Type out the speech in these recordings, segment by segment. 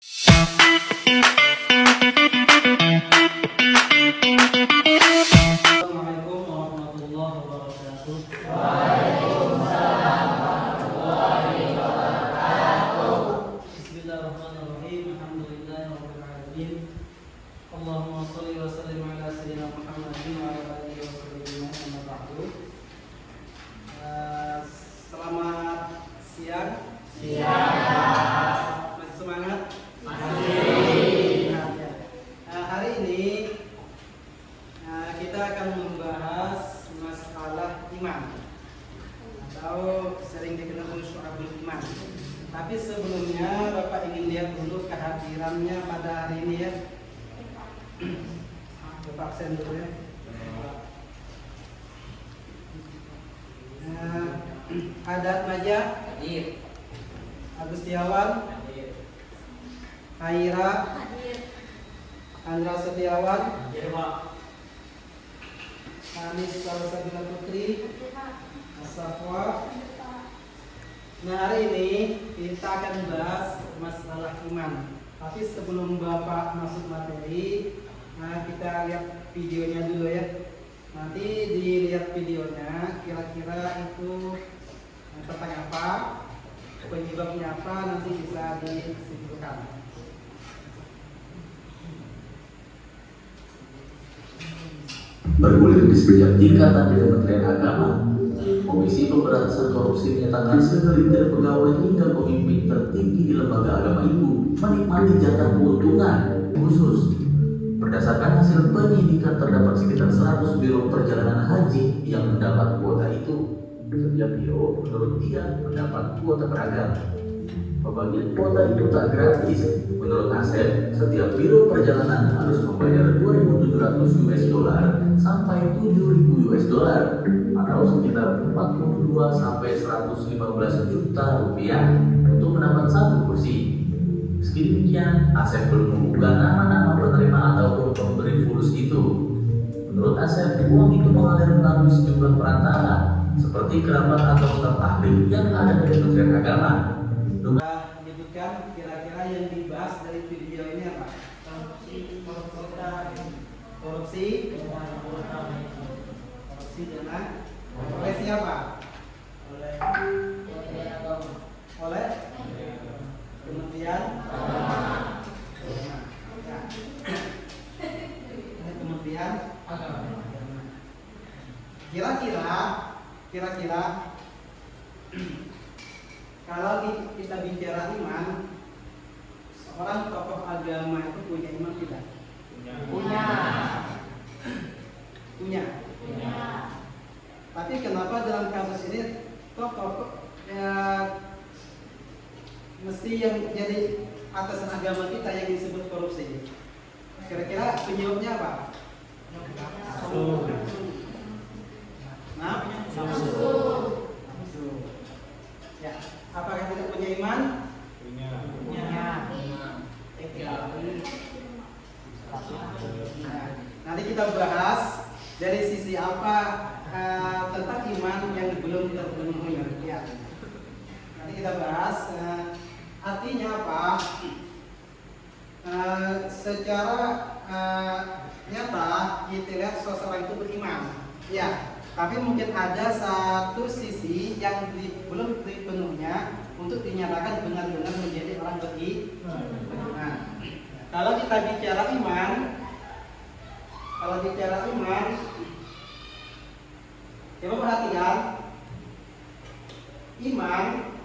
Assalamualaikum warahmatullahi wabarakatuh. Waalaikumsalam warahmatullahi wabarakatuh. Bismillahirrahmanirrahim. Alhamdulillahirabbil alamin. Allahumma shalli wa sallim ala sayyidina Muhammadin wa ala alihi wa sahbihi amma ba'du. Selamat siang. Masih semangat? Masih. Hari ini kita akan membahas masalah iman atau sering dikenal syu'abul iman. Tapi sebelumnya Bapak ingin lihat dulu kehadirannya pada hari ini ya. Bapak absen dulu ya. Adat Maja hadir. Agustiawan hadir. Haira hadir. Andra Setiawan hadir, Pak. Anis Salsabila Putri Asafwa. Nah, hari ini kita akan bahas masalah iman. Tapi sebelum Bapak masuk materi, kita lihat videonya dulu ya. Nanti dilihat videonya, kira-kira itu tentang apa, penyebabnya apa, nanti bisa disimpulkan. Bergulir di sepanjang tingkatan di Kementerian Agama, Komisi Pemberantasan Korupsi menyatakan segelintir pegawai hingga pemimpin tertinggi di lembaga agama itu menikmati jatah keuntungan khusus. Berdasarkan hasil penyidikan terdapat sekitar 100 biro perjalanan haji yang mendapat kuota itu. Setiap biro menurut dia mendapat kuota beragam. Pembagian kuota itu tak gratis. Menurut Asep, setiap biro perjalanan harus membayar 2.700 US dollar sampai 7.000 US dollar atau sekitar 42 sampai 115 juta rupiah untuk mendapat satu kursi. Meski demikian, Asep belum membuka nama-nama penerima ataupun pemberi fulus itu. Menurut Asep, uang itu mengalir melalui sejumlah perantara seperti kerabat atau staf ahli yang ada di Kementerian Agama. Menyebutkan kira-kira yang dibahas dari video ini apa? Korupsi dengan oleh siapa? Oleh Kementerian Agama. Kementerian Agama. Kira-kira kalau kita bicara iman, seorang tokoh agama itu punya iman tidak? Punya. Tapi kenapa dalam kasus ini tokoh mesti yang jadi atasan agama kita yang disebut korupsi? Kira-kira penyebabnya apa? Nafsu. Ya, apakah kita punya iman? Punya. Nanti kita bahas dari sisi apa tentang iman yang belum terpenuhi. Ya. Nanti kita bahas artinya apa? Secara nyata kita lihat seseorang itu beriman. Ya. Tapi mungkin ada satu sisi yang belum dipenuhnya untuk dinyatakan benar-benar menjadi orang beriman. Kalau kita bicara iman, coba perhatikan, iman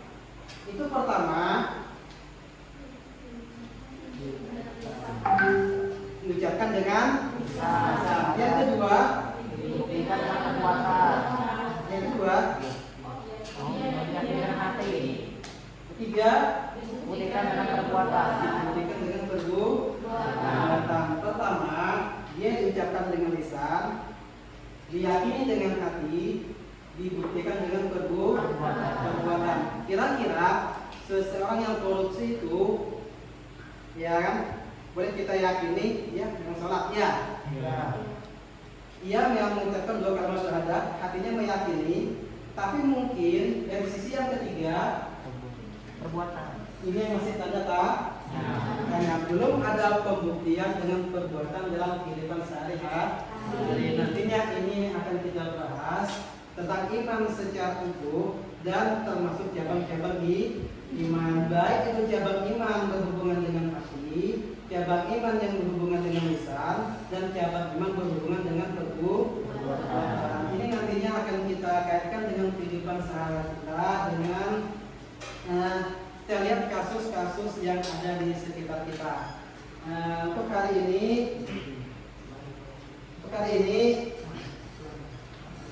itu pertama diucapkan dengan lisan. Yang kedua dibuktikan dengan kekuatan. Yang kedua dibuktikan dengan hati. Ketiga dibuktikan dengan perbuatan. Dibuktikan dengan perbuatan. Pertama dia diucapkan dengan lisan, diyakini dengan hati, dibuktikan dengan perbuatan. Kira-kira seseorang yang korupsi itu, ya kan, boleh kita yakini, ya, yang sholat, ya. Ia yang mengucapkan dua kalimat syahadat, hatinya meyakini, tapi mungkin dari sisi yang ketiga perbuatan. Ini yang masih tanda tanya. belum ada pembuktian dengan perbuatan dalam kehidupan sehari-hari. Nantinya ini akan kita bahas tentang iman secara utuh dan termasuk cabang-cabang di iman. Baik itu cabang iman berhubungan dengan hati, cabang iman yang berhubungan dengan lisan, dan cabang iman berhubungan dengan perbuatan. Ini nantinya akan kita kaitkan dengan kehidupan sehari-hari kita dengan kita lihat kasus-kasus yang ada di sekitar kita. Untuk hari ini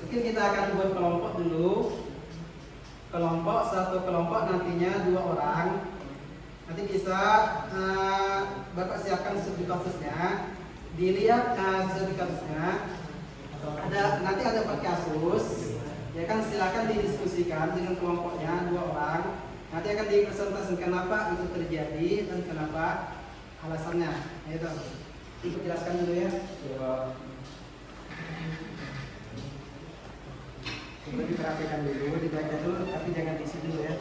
mungkin kita akan buat kelompok dulu. Satu kelompok nantinya 2 orang. Nanti bisa Bapak siapkan studi kasusnya, dilihat studi kasusnya. Nanti ada 4 kasus. Ya kan, silakan didiskusikan dengan kelompoknya 2 orang. Nanti akan dipresentasikan kenapa itu terjadi dan kenapa alasannya. Itu. Ibu jelaskan dulu ya. Coba diperhatikan dulu, dibaca dulu, tapi jangan diisi dulu ya.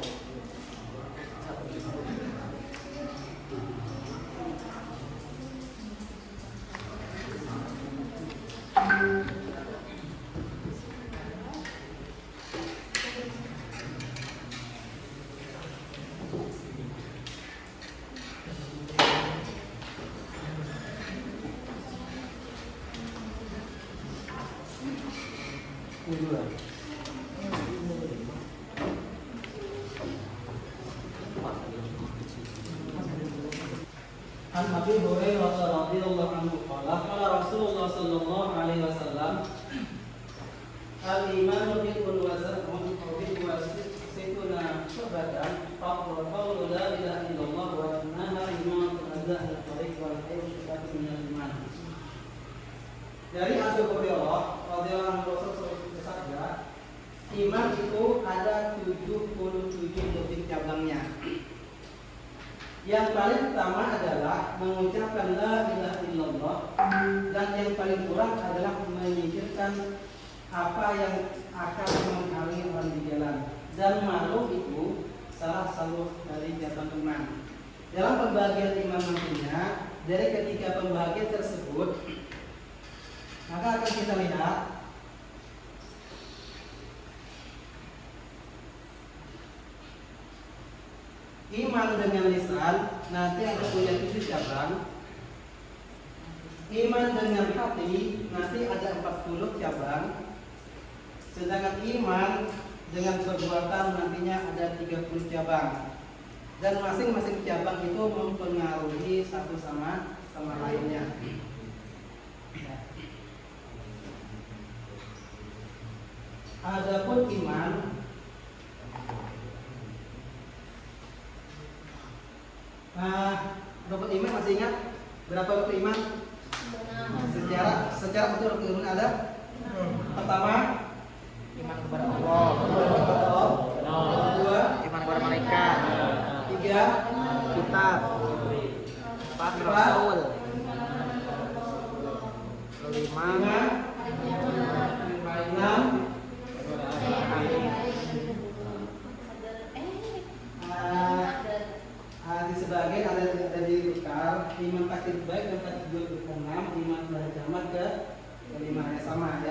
An Abi Hurairah radhiyallahu anhu qala qala Rasulullah sallallahu alaihi wasallam al-imanu bid'un wa sittuna syu'batan qawlu la ilaha illallah wa annaha imanun adza'a al-tariq wal hayy syu'batun min al-iman. Dari Abu Hurairah radhiyallahu anhu Rasulullah bersabda, iman itu ada 77 butir cabangnya. Yang paling utama adalah mengucapkan la ilaha illallah, dan yang paling kurang adalah menyingkirkan apa yang akan menghalangi orang di jalan. Dan malu itu salah satu dari cabang iman. Dalam pembagian iman nantinya, dari ketiga pembagian tersebut, maka akan kita lihat iman dengan lisan nanti ada punya 7 cabang. Iman dengan hati nanti ada 40 cabang. Sedangkan iman dengan perbuatan nantinya ada 30 cabang. Dan masing-masing cabang itu mempengaruhi satu sama lainnya. Adapun iman, rukun iman masih ingat berapa rukun iman? Secara betul rukun iman ada. Pertama, iman kepada Allah. Kedua, Iman kepada malaikat. 3, Kitab. 4, Rasul. 5, 6, di sebagian ada ditukar iman takdir baik dan takdir ke-6, iman berjamaah ke-5 ya, sama.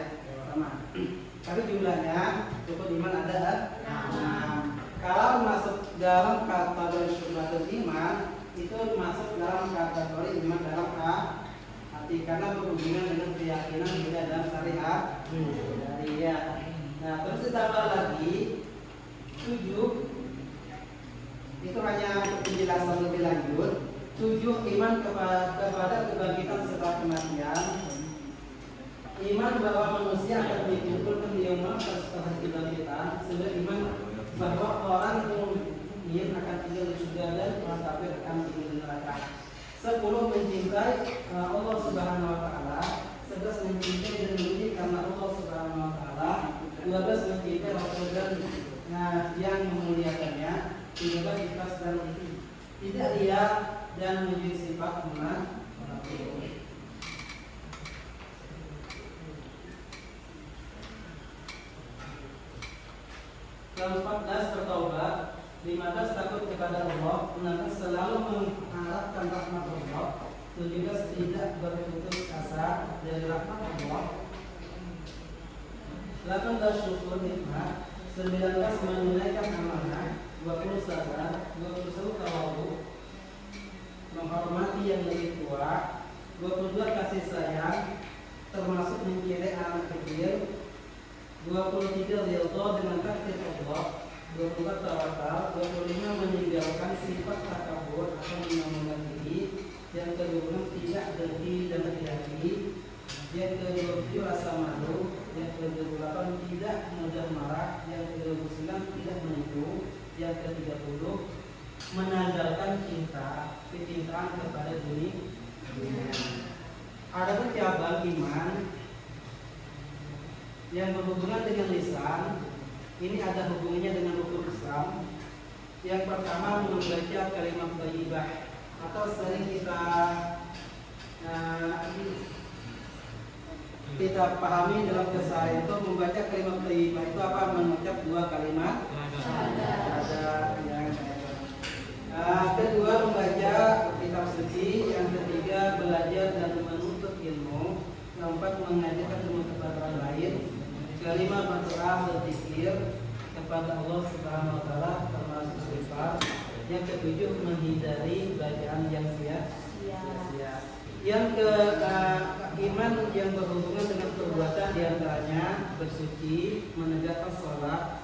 Tapi jumlahnya rukun iman ada 6. Kalau masuk dalam kategori syu'batul iman, itu masuk dalam kategori iman dalam hati, karena berhubungan dengan keyakinan tidak dalam syariat. Ya. Nah, terus ditambah lagi 7. Itu hanya penjelasan lebih lanjut. 7, iman kepada kebangkitan setelah kematian. Iman bahwa manusia akan dikumpulkan di yaumul akhir setelah kebangkitan. Sudah iman bahwa orang mukmin akan tinggal di surga dan orang kafir akan tinggal di neraka. 10, mencintai Allah Subhanahu wa taala. 11, mencintai dan memuji karena Allah Subhanahu wa taala. 12, mencintai Rasul dan yang memuliakannya. 13, ikhlas dan tidak riya dan menjadi sifat munafik. Yang 14, bertaubat. 15, takut kepada Allah. 16, selalu mengharapkan mengharapkan rahmat Allah, 17 tidak berputus asa dari rahmat Allah, 18 syukur nikmat, 19 menunaikan amanah, 20 sabar, 21 tawadhu, menghormati yang lebih tua, 22 kasih sayang, termasuk mencari anak kecil, 23 ridho dengan takdir Allah, 24 tawakal, 25 meninggalkan sifat takabur atau menyombongkan diri, yang ke-26 tidak dengki dan iri hati, yang ke-27 rasa malu, yang ke-28 tidak mudah marah, yang ke-29 tidak menipu, yang ke-30 menanggalkan kecintaan kepada dunia. Ada cabang iman yang berhubungan dengan lisan. Ini ada hubungannya dengan rukun Islam. Yang pertama membaca kalimat thayyibah atau sering kita pahami dalam keseharian itu membaca kalimat thayyibah itu apa? Mengucap 2 kalimat syahadat. Kedua membaca kitab suci. Yang ketiga belajar dan menuntut ilmu. Yang keempat mengajarkan ilmu kepada orang lain. Kelima berdoa berzikir kepada Allah Subhanahu wa taala termasuk istighfar. Yang ketujuh menghindari bacaan yang sia-sia. Yang ke iman yang berhubungan dengan perbuatan diantaranya bersuci, menegakkan sholat,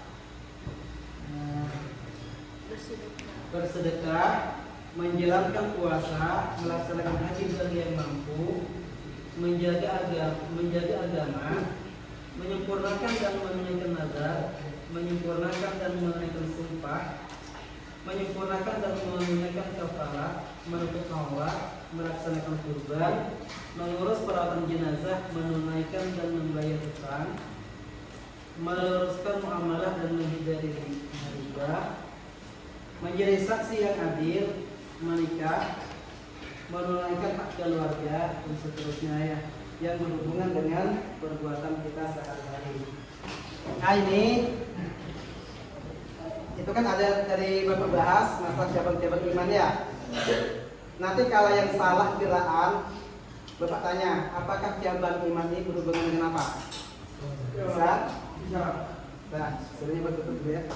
bersedekah, menjalankan puasa, melaksanakan haji bagi yang mampu, menjaga agama, menyempurnakan dan menunaikan nazar, menyempurnakan dan menunaikan sumpah, menyempurnakan dan menunaikan kafarat, menutup aurat, melaksanakan kurban, mengurus perawatan jenazah, menunaikan dan membayar hutang, meluruskan muamalah dan menghindari riba, menjadi saksi yang adil, menikah, menunaikan hak keluarga, dan seterusnya ya, yang berhubungan dengan perbuatan kita sehari-hari. Nah ini itu kan ada dari Bapak bahas masalah cabang-cabang iman ya. Nanti kalau yang salah kiraan, Bapak tanya, apakah cabang iman ini berhubungan dengan apa? Bisa? Nah, sebenarnya betul dulu ya.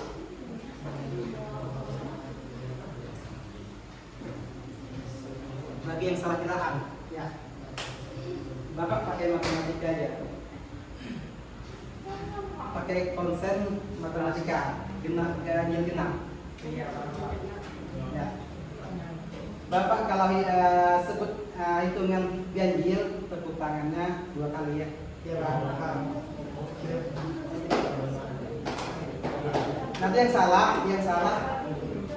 Bagi yang salah kiraan, ya. Bapak pakai matematika aja. Pakai konsen matematika, ganjil genap. Ya. Bapak kalau sebut hitungan ganjil, tepuk tangannya 2 kali ya. Ya Pak. Nanti yang salah,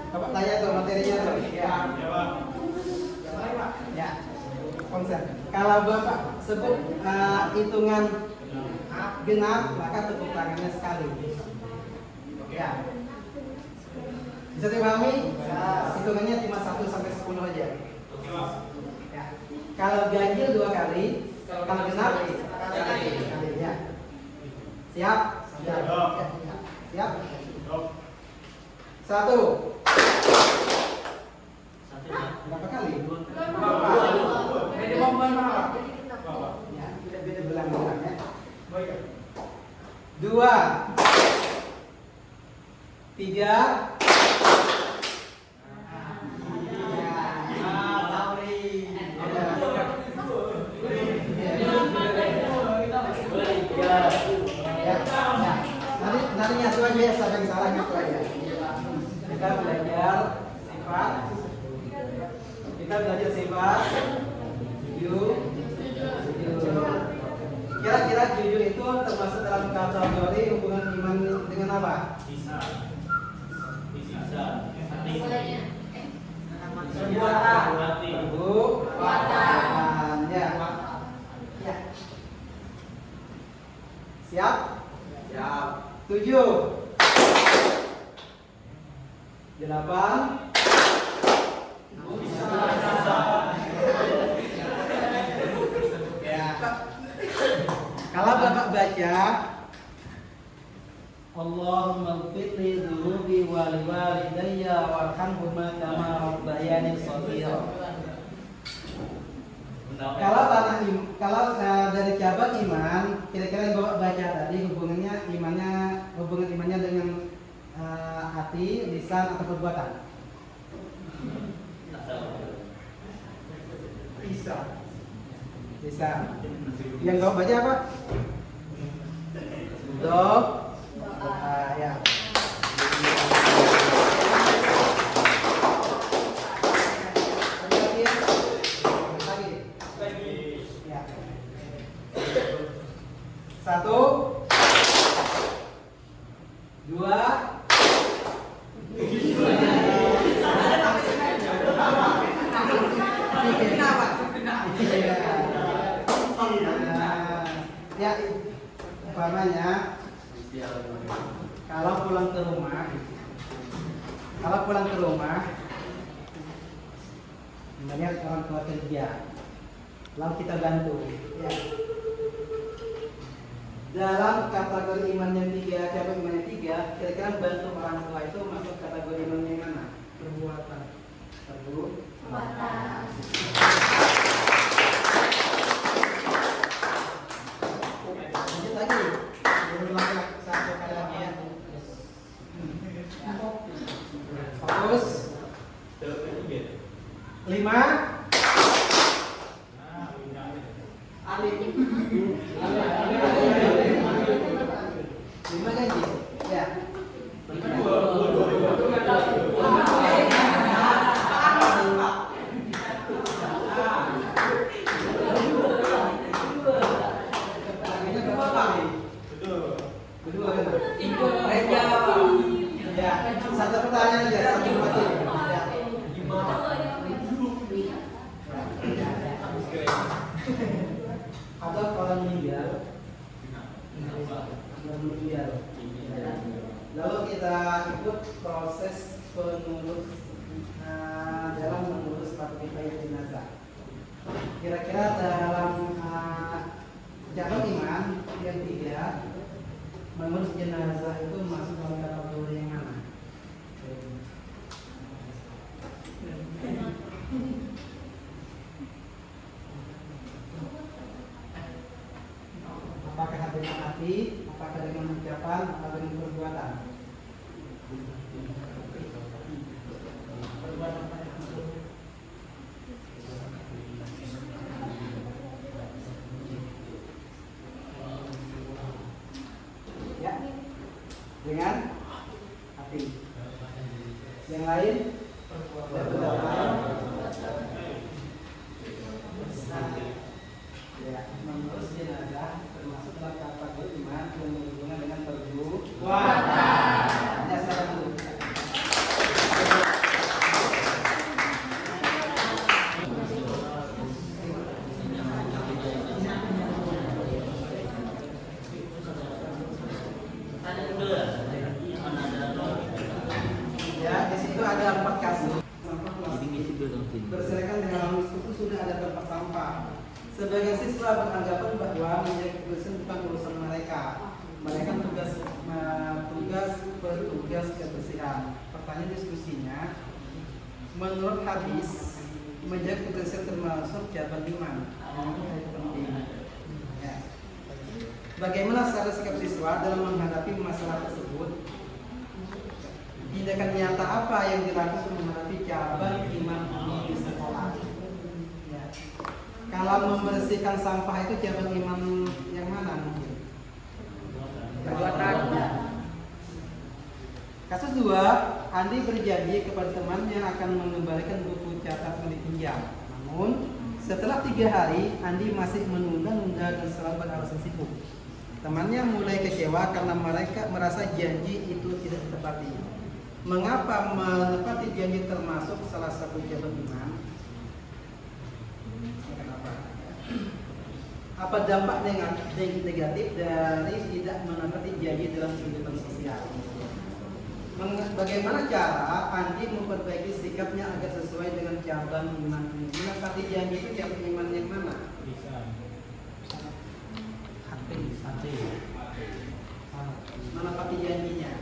Bapak tanya tuh materinya tuh. Ya. Ya. Konsen. Kalau Bapak sebut hitungan genap, maka tepuk tangannya sekali. Ya. Bisa dipahami? Hitungannya cuma 1 sampai 10 aja. Ya. Kalau ganjil 2 kali, kalau genap sekali. Ya. Siap? Siap. Siap? 1. Berapa kali? 2. Ini momen apa? Ya, beda belang-belang ya. 2. 3. Nanti nyatu aja ya, siapa yang salah nyatu aja. Kita belajar sifat. Jujur. Kira-kira jujur itu termasuk dalam kategori hubungan iman dengan apa? Bisa. Perbuatan. Ya. Siap? Siap. 7. 8. Kalau Bapak baca Allahumma ighfirli dzunubi wa liwalidayya warhamhuma kama rabbayani shaghira. Kalau dari cabang iman, kira-kira yang bawa baca tadi hubungan imannya dengan hati, lisan atau perbuatan? Bisa. Yang bawa baca apa? Ya. Ya. Satu, dua, ya, umpamanya kalau pulang ke rumah melihat orang tua kerja, lalu kita bantu, ya. Dalam kategori iman yang tiga, cabang iman yang tiga, kira-kira bantu orang tua itu masuk kategori iman yang mana? Perbuatan. Lanjut lagi. Berulang satu kali lagi ya. Fokus. 5. Lima janji, ya. Kedua kan? Ya, satu pertanyaan aja, satu mati. Ya. Ada orang meninggal. Lalu kita ikut proses dalam mengurus pakaian jenazah. Kira-kira dalam cabang iman yang tiga, mengurus jenazah itu masuk dalam kategori yang mana? Apakah dengan hati, apakah dengan ucapan, atau dengan perbuatan? Ya, dengan hati. Yang lain? Ya, mengurus jenazah termasuk dalam kategori iman yang berhubungan dengan perbuatan. Ya, silakan dulu. Ya, di situ ada 4 kasus. Berserakan dengan itu sudah ada tempat sampah. Sebagai siswa beranggapan bahwa menjaga kebersihan bukan urusan mereka. Mereka petugas kebersihan. Pertanyaan diskusinya, menurut hadis menjaga kebersihan termasuk cabang iman. Ini penting. Ya. Bagaimana cara sikap siswa dalam menghadapi masalah tersebut? Tindakan nyata apa yang dilakukan menghadapi cabang iman di sekolah? Ya. Kalau membersihkan sampah itu cabang iman yang mana mungkin? Perbuatan. Kasus 2, Andi berjanji kepada temannya akan mengembalikan buku catatan yang dipinjam. Namun setelah 3 hari, Andi masih menunda-nunda dan selalu beralasan sibuk. Temannya mulai kecewa karena mereka merasa janji itu tidak ditepati. Mengapa menepati janji termasuk salah satu cabang iman? Apa dampak negatif dari tidak menepati janji dalam kehidupan sosial? Bagaimana cara Andi memperbaiki sikapnya agar sesuai dengan cabang iman ini? Menepati janji itu cabang iman yang mana? Hati. Menepati janjinya.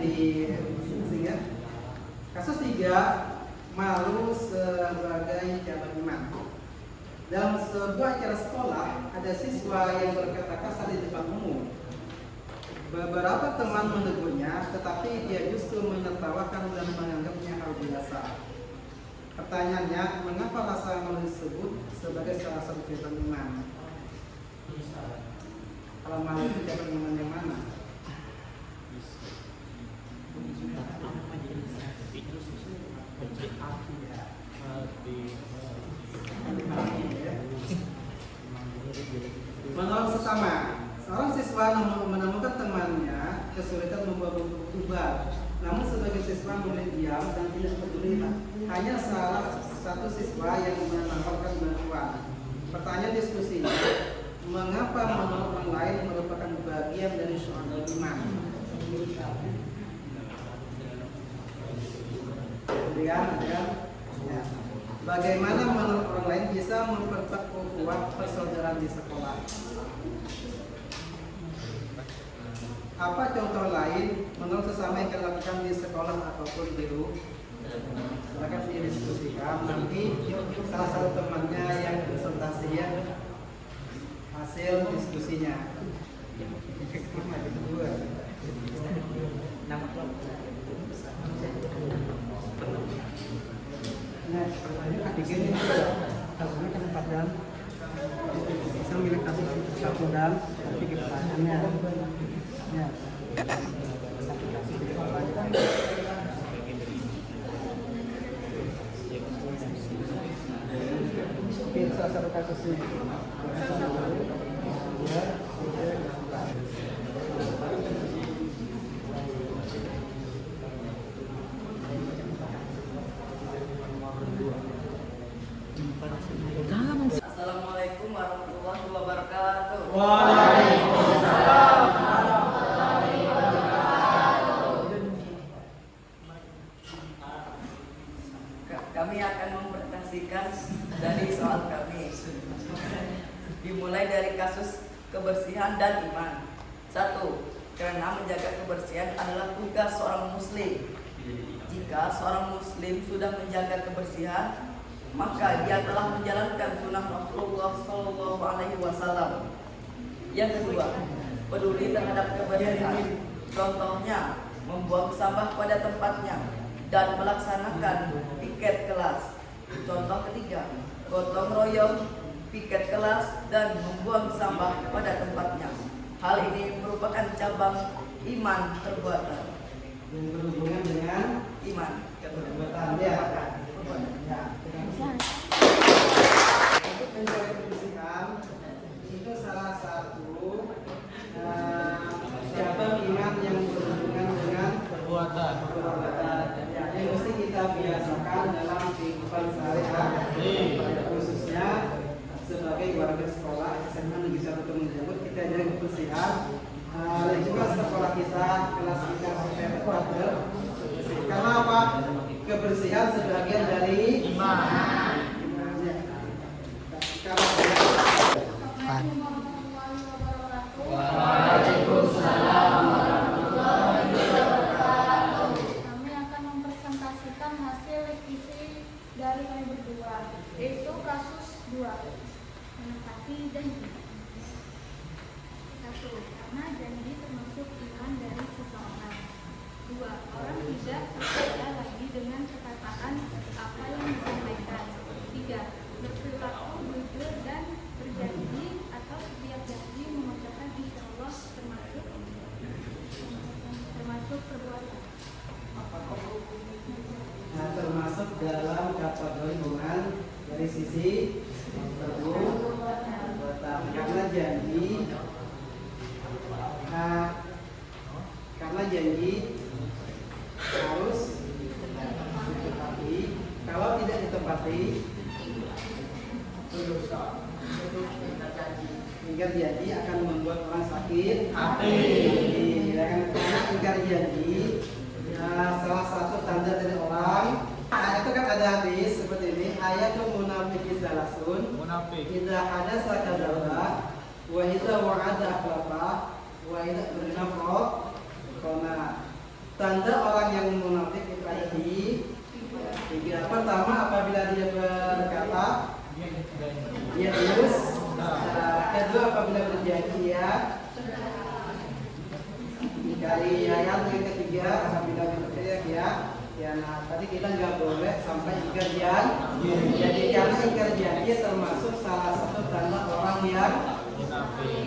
di masing-masing ya. Kasus 3, malu sebagai cabang iman. Dalam sebuah acara sekolah, ada siswa yang berkata kasar di depan umum. Beberapa teman menegurnya, tetapi dia justru menertawakan dan menganggapnya hal biasa. Pertanyaannya, mengapa rasa malu disebut sebagai salah satu cabang iman? Kalau malu itu cabang iman yang mana? Menolong sesama. Seorang siswa menemukan temannya kesulitan membawa buku tebal. Namun sebagai siswa memilih diam dan tidak peduli. Hanya salah satu siswa yang menawarkan bantuan. Pertanyaan diskusinya, mengapa menolong orang lain merupakan bagian dari syu'abul iman? Ya. Bagaimana menolong orang lain bisa memperkuat ukhuwah persaudaraan di sekolah? Apa contoh lain menolong sesama yang dilakukan di sekolah ataupun di rumah? Silakan didiskusikan. Nanti salah satu temannya yang presentasi ya hasil diskusinya. Nah, ketiga ini kasusnya kan 4 jam. Bisa milik kasus 1 jam, tapi pertanyaannya ya. Mungkin salah satu kasus ini. Assalamualaikum warahmatullahi wabarakatuh. Waalaikumsalam. Kami akan mempresentasikan dari soal kami. Dimulai dari kasus kebersihan dan iman. 1. Karena menjaga kebersihan adalah tugas seorang muslim. Jika seorang muslim sudah menjaga kebersihan, maka dia telah menjalankan sunnah Rasulullah SAW. Yang kedua, peduli terhadap kebersihan. Contohnya, membuang sampah pada tempatnya dan melaksanakan piket kelas. Contoh ketiga, gotong royong, piket kelas, dan membuang sampah pada tempatnya. Hal ini merupakan cabang iman perbuatan. Yang berhubungan dengan Iman. perbuatan ya. Untuk menjaga kebersihan itu salah satu cabang iman yang berhubungan dengan perbuatan. Yang mesti kita biasakan dalam kehidupan sehari-hari, khususnya sebagai warga sekolah SMA Negeri 1 Temanggung, kita jaga kebersihan. Dan juga sekolah kita, kelas kita supaya tetap bersih. Karena apa? Kebersihan sebagian dari iman. Waalaikumsalam warahmatullahi wabarakatuh. Kami akan mempresentasikan hasil revisi dari kami berdua, yaitu kasus 2, menepati janji. 1. Karena janji termasuk iman dari seseorang. 2. Orang tidak percaya lagi dengan perkataan apa yang disampaikan. 3. Berperilaku jujur dan berjanji atau setiap janji mengucapkan insyaallah termasuk perbuatan. Nah, termasuk dalam kategori hubungan dari sisi perbuatan. Karena janji harus ditepati. Kalau tidak ditepati, ingkar janji akan membuat orang sakit hati. Ya kan? Karena ingkar janji salah satu tanda dari orang. Itu kan ada hadis seperti ini, ayatul munafiqin salasun. Idza hadasa kadzaba wa idza wa'ada akhlafa wa idza bernafa qana. Tanda pertama apabila dia berkata dia terus. Kedua apabila berjanji ya. Dari ayat yang ketiga apabila berteriak ya. Ya, nah tadi kita nggak boleh sampai ingkar janji. Jadi karena ingkar janji termasuk salah satu tanda orang yang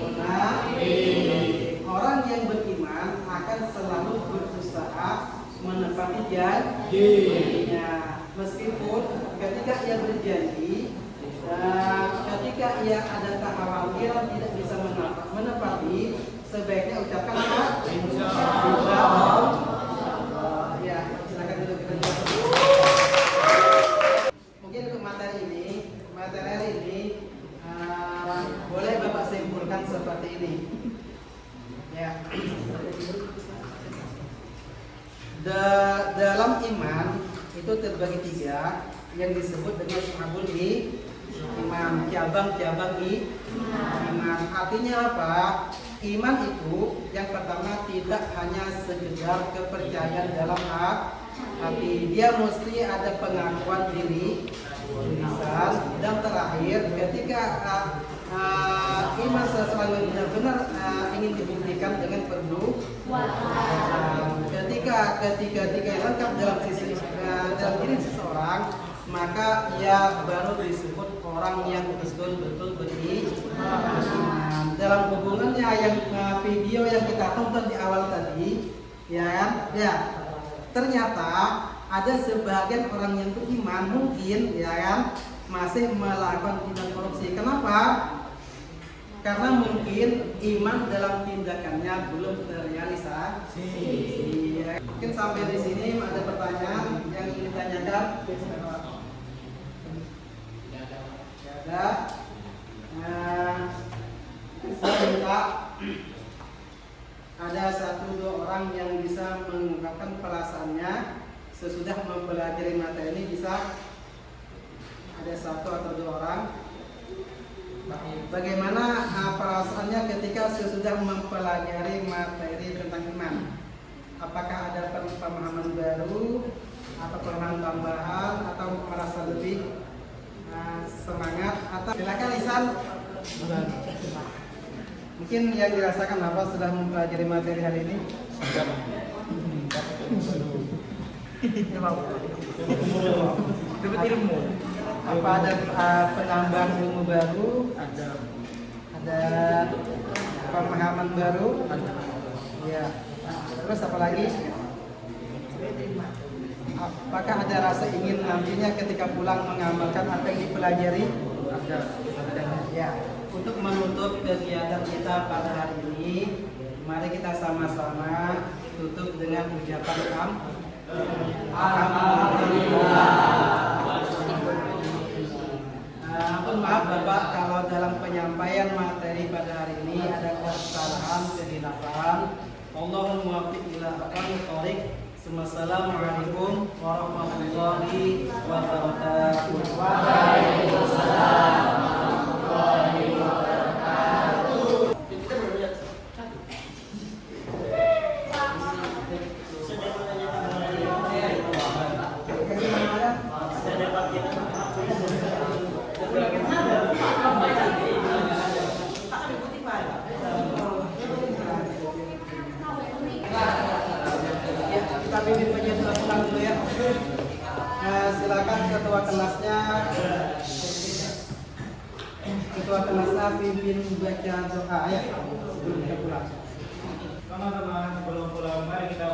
munafik. Orang yang beriman akan selalu berusaha menepati janjinya, meskipun ketika ia berjanji, ketika ia ada kekhawatiran tidak bisa menepati, sebaiknya ucapkan apa? Insya Allah. Ya, silakan duduk kita jawab. Mungkin untuk materi ini boleh Bapak simpulkan seperti ini. Ya. Dalam iman itu terbagi tiga yang disebut dengan syu'abul iman, cabang-cabang iman. Artinya apa? Iman itu yang pertama tidak hanya sekedar kepercayaan dalam hati, dia mesti ada pengakuan diri, lisan, dan terakhir ketika iman seseorang benar-benar ingin dibuktikan dengan perbuatan. Ketika lengkap dalam diri seseorang, maka ia baru disebut orang yang betul-betul beriman. Dalam hubungannya yang video yang kita tonton di awal tadi, ya, ternyata ada sebagian orang yang beriman mungkin ya kan masih melakukan tindak korupsi. Kenapa? Karena mungkin iman dalam tindakannya belum terrealisasi. Mungkin sampai di sini ada pertanyaan yang ingin ditanyakan. Ada. Saya minta ada 1-2 orang yang bisa mengungkapkan perasaannya sesudah mempelajari materi ini. Bisa ada 1 atau 2 orang. Bagaimana perasaannya ketika sesudah mempelajari materi tentang iman? Apakah ada pemahaman baru atau pemahaman tambahan atau merasa lebih semangat? Atau silakan Isan. Mungkin yang dirasakan apa setelah mempelajari materi hari ini? Dapat ilmu. Apa ada penambahan ilmu baru? Ada pemahaman baru? Ya. Terus apa lagi? Apakah ada rasa ingin nantinya ketika pulang mengamalkan apa yang dipelajari? Ya. Untuk menutup kegiatan kita pada hari ini, mari kita sama-sama tutup dengan ucapan maaf Bapak kalau dalam penyampaian materi pada hari ini ada kesalahan, kehilafan. Allahumma muwaffiq ila aqwamit thoriq. Assalamualaikum warahmatullahi wabarakatuh. Waalaikumsalam warahmatullahi wabarakatuh. Kita pimpin penjelasan pulang dulu ya. Silakan ketua kelasnya pimpin baca doa ya sebelum kita pulang. Teman-teman, sebelum pulang mari kita